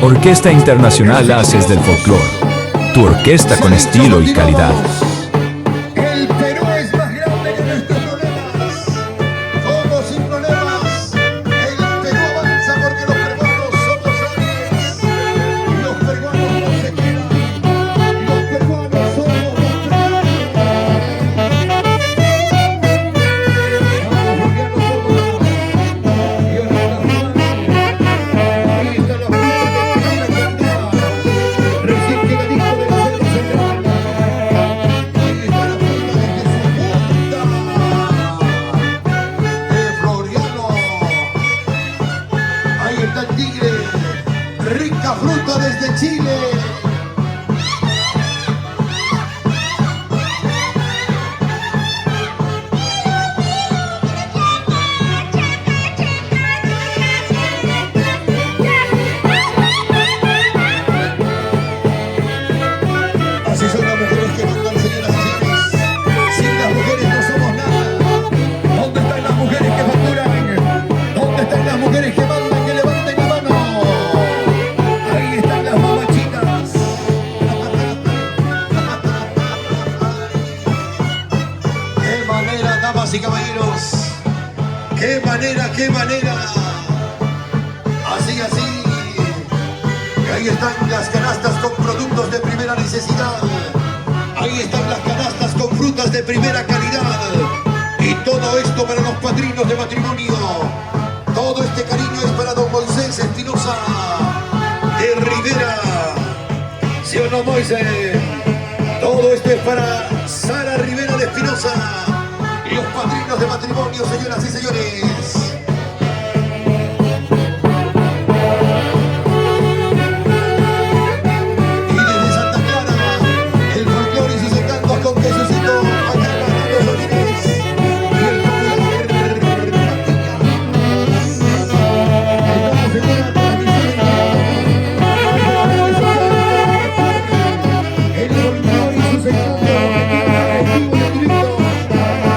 Orquesta Internacional Haces del Folclor. Tu orquesta con estilo y calidad. El Perú es más grande que nuestros problemas. Todos sin problemas. El Perú avanza porque los peruanos somos hábiles. Los peruanos no se quedan. Los peruanos somos los peruanos. Vamos, Juliano, todos. Y ahora las manos. Ahí están las manos de primera calidad. Recién llegadito del Cerro Central. Ahí está la fruta desde su punta. Floriano. Ahí está el tigre. Rica fruta desde Chile. Así son las mujeres que mandan, señoras y señores. Sin las mujeres no somos nada. ¿Dónde están las mujeres que facturan? ¿Dónde están las mujeres que mandan, que levanten la mano? Ahí están las mamachitas. ¡Qué manera, damas y caballeros! ¡Qué manera, qué manera! Así, así. Y ahí están las canastas con productos de primera necesidad. Ahí están las canastas con frutas de primera calidad. Y todo esto para los padrinos de matrimonio. Todo este cariño es para don Moisés Espinosa de Rivera. ¿Sí o no, Moisés? Todo esto es para Sara Rivera de Espinosa. Y los padrinos de matrimonio, señoras y señores. Y desde Santa Clara, el folclore y sus encantos con Jesucito, acá en los Solines, y el popular Patiñas. Estamos en una transmisión el folclore y sus encantos en vivo y en directo.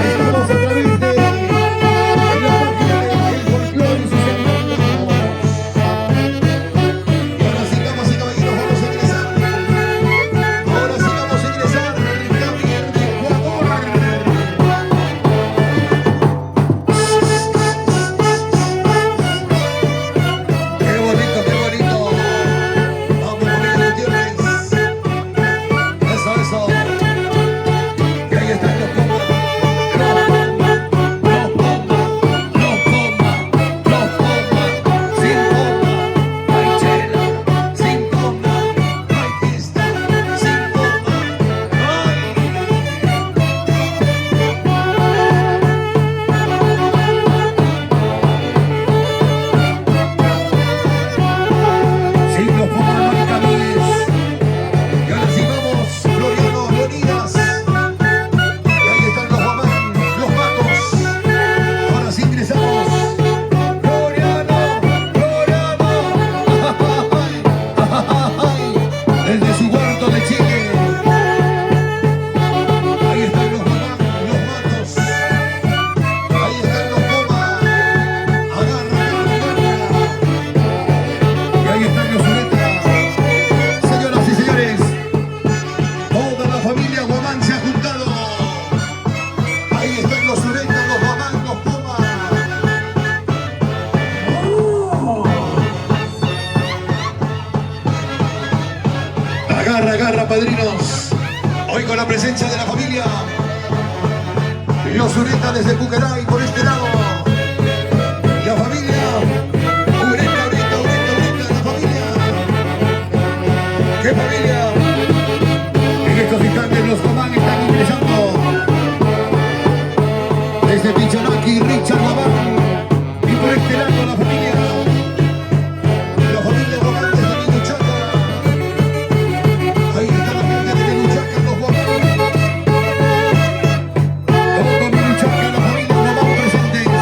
Estamos a través de la página de El Folclore y sus encantos. Y ahora sí, damas y caballeros, vamos a ingresar. Ahora sí vamos a ingresar. Gabriel de Ecuador. Qué bonito, qué bonito. Vamos, Gabriel Gutiérrez. Eso, eso. Y ahí están los comas. Los comas, los comas, los comas. Sin coma, no hay chela. Sin coma, no hay fiesta. Sin coma, no hay. Sin los comas no hay camines. Y ahora sí vamos, Floriano, Leonidas. Y ahí están los guamán, los matos. Ahora sí ingresamos. Floriano, Floriano. Desde su huerto de Chile. Ahí están los guamán, los matos. Ahí están los comas. Agarra, agarra, agarra. Y ahí están los Zureta. Señoras y señores, toda la familia Guamán se ha juntado. Ahí están los Zureta, los Guamán, los Pumas. Agarra, agarra, padrinos. Hoy con la presencia de la familia. Los Zureta desde Puqueray por este lado. La familia. Ureta, Ureta, Ureta, Ureta, la familia. ¿Qué familia? En estos instantes los Guamán están ingresando. Desde Pichonaki, Richard Guamán. Y por este lado la familia. La familia Guamán desde Minuchaca. Ahí está la gente de Minuchaca, los Guamán. Todo Minuchaca, la familia Guamán presentes.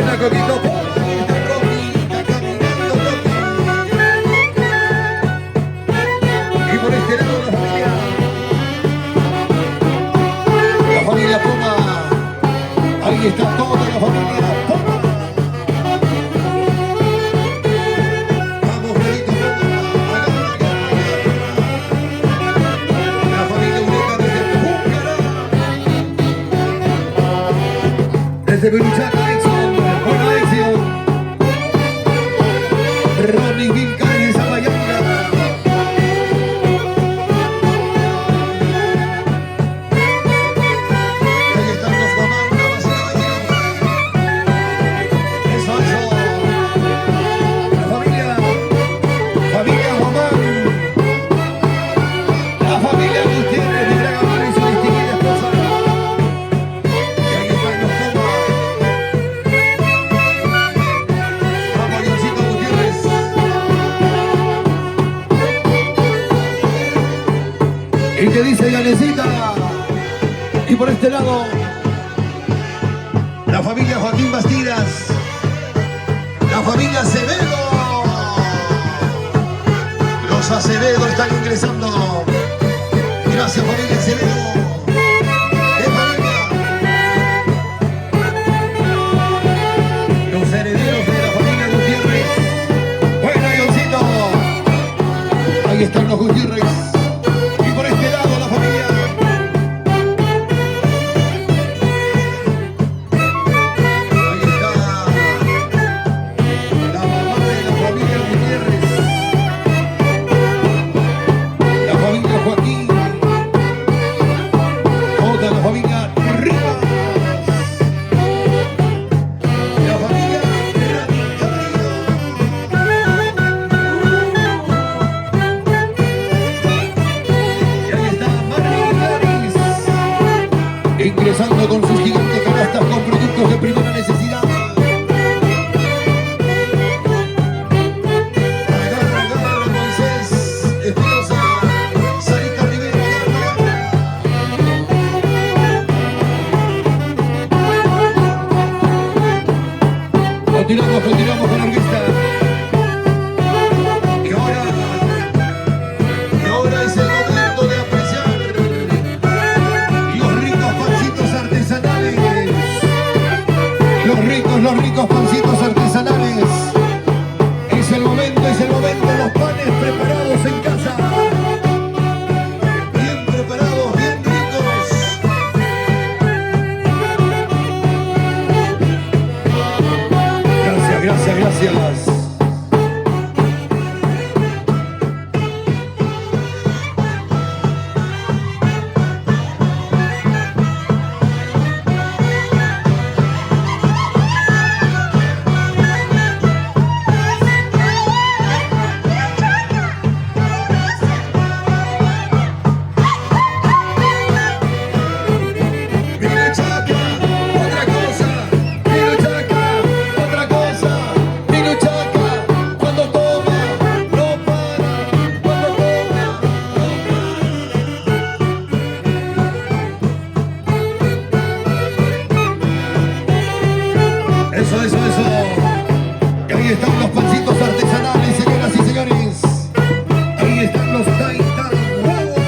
Buena, Coquito. Está Coquita caminando, Coqui. Y por este lado la familia Poma. Ahí está toda la familia Poma. Vamos, Fredito Poma. La familia Eureka desde Pucará. Desde Beruchaca, Exxon. Buena Exxon. Ronnie Vilca de Zabayanga. Ahí están los Guamán, damas y caballeros. Eso, eso. La familia Guamán. La familia Gutiérrez de Dragamar y su distinguida esposa. Y ahí están los Pumas. Vamos, Johncito Gutiérrez. Y te dice Yanecita. Y por este lado, la familia Joaquín Bastidas. La familia Acevedo. Los Acevedo están ingresando. Gracias, familia Acevedo. ¡Qué familia! Los herederos de la familia Gutiérrez. Bueno, Johncito. Ahí están los Gutiérrez. Y por este lado la familia. Ahí está la mamá de la familia Gutiérrez. La familia Joaquín. Toda la familia Rivas. La familia Radicalio. Y ahí está Marlene Gladys, ingresando con sus gigantes canastas con productos de primera necesidad. Agarra, agarra, Moisés Espinosa, Sarita Rivera, agarra, agarra. Continuamos con la orquesta. Y ahora es el momento de apreciar los ricos pancitos artesanales. Los ricos pancitos artesanales. Es el momento, los panes preparados en casa. Bien preparados, bien ricos. Gracias, gracias, gracias. Mira Chaca, otra cosa. Mira Chaca, otra cosa. Mira Chaca, cuando toma, no para. Cuando toma, no para. Eso, eso, eso. Y ahí están los pancitos artesanales, señoras y señores. Ahí están los Taitan Huevos.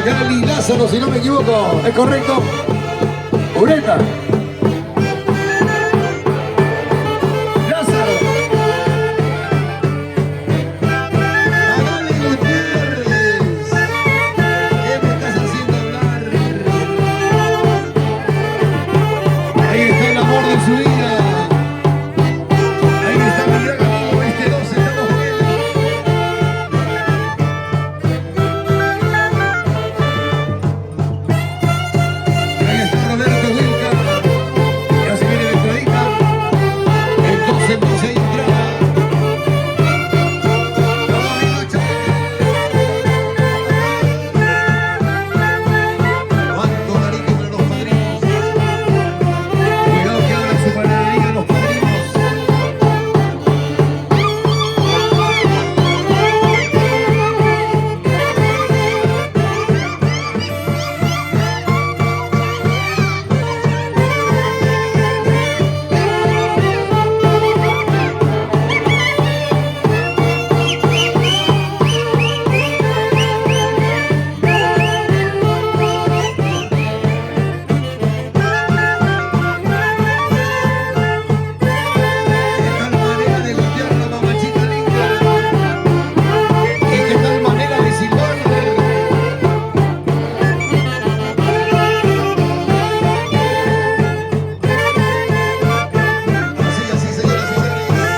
Magali Lázaro, si no me equivoco. ¿Es correcto? Ureta. Lázaro. Magali Gutiérrez. ¿Qué me estás haciendo hablar? Ahí está el amor de su vida. Ahí está mi gran amigo, este 12, estamos con él. Ahí está Roberto Wilca. Ya se viene la entradita. Entonces no se entra. Vamos, amigo, cuánto cariño entre los padrinos. Cuidado que abra su panadería los padrinos. Qué tal manera de golpear la mamachita linda. Y qué tal manera de silbar. Así, señoras y señores.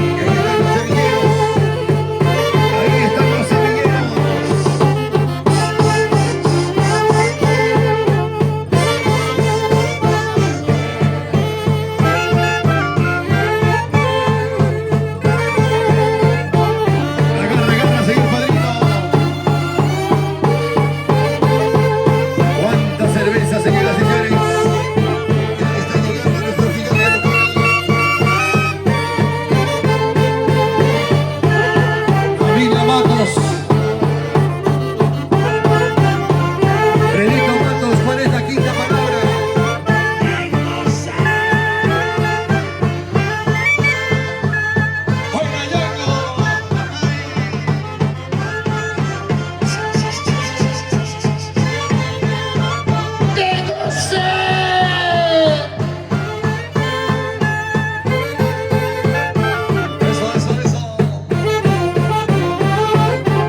Y ahí están los semilleros. Ahí están los Agarra, señor padrino. Cuánta cerveza, señoras y señores. Ya está llegando nuestro gigante local. Familia Matos. Redito Matos, ¿cuál es la quinta palabra? ¡Oiga, Yango! Eso.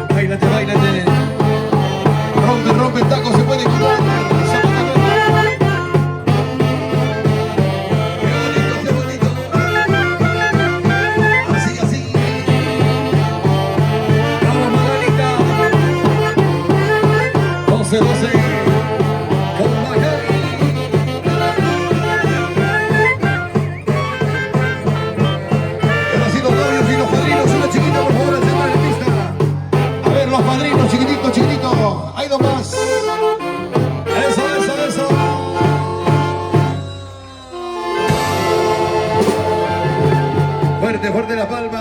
Báilate. Rompe el taco, se puede quitar. Qué bonito. Así. Vamos, Magalita. 12. Con Magali. Ahora sí los novios y los padrinos, una chiquita, por favor, al centro de la pista. A ver, los padrinos, chiquitito. Ahí nomás. Eso. Fuerte la palma.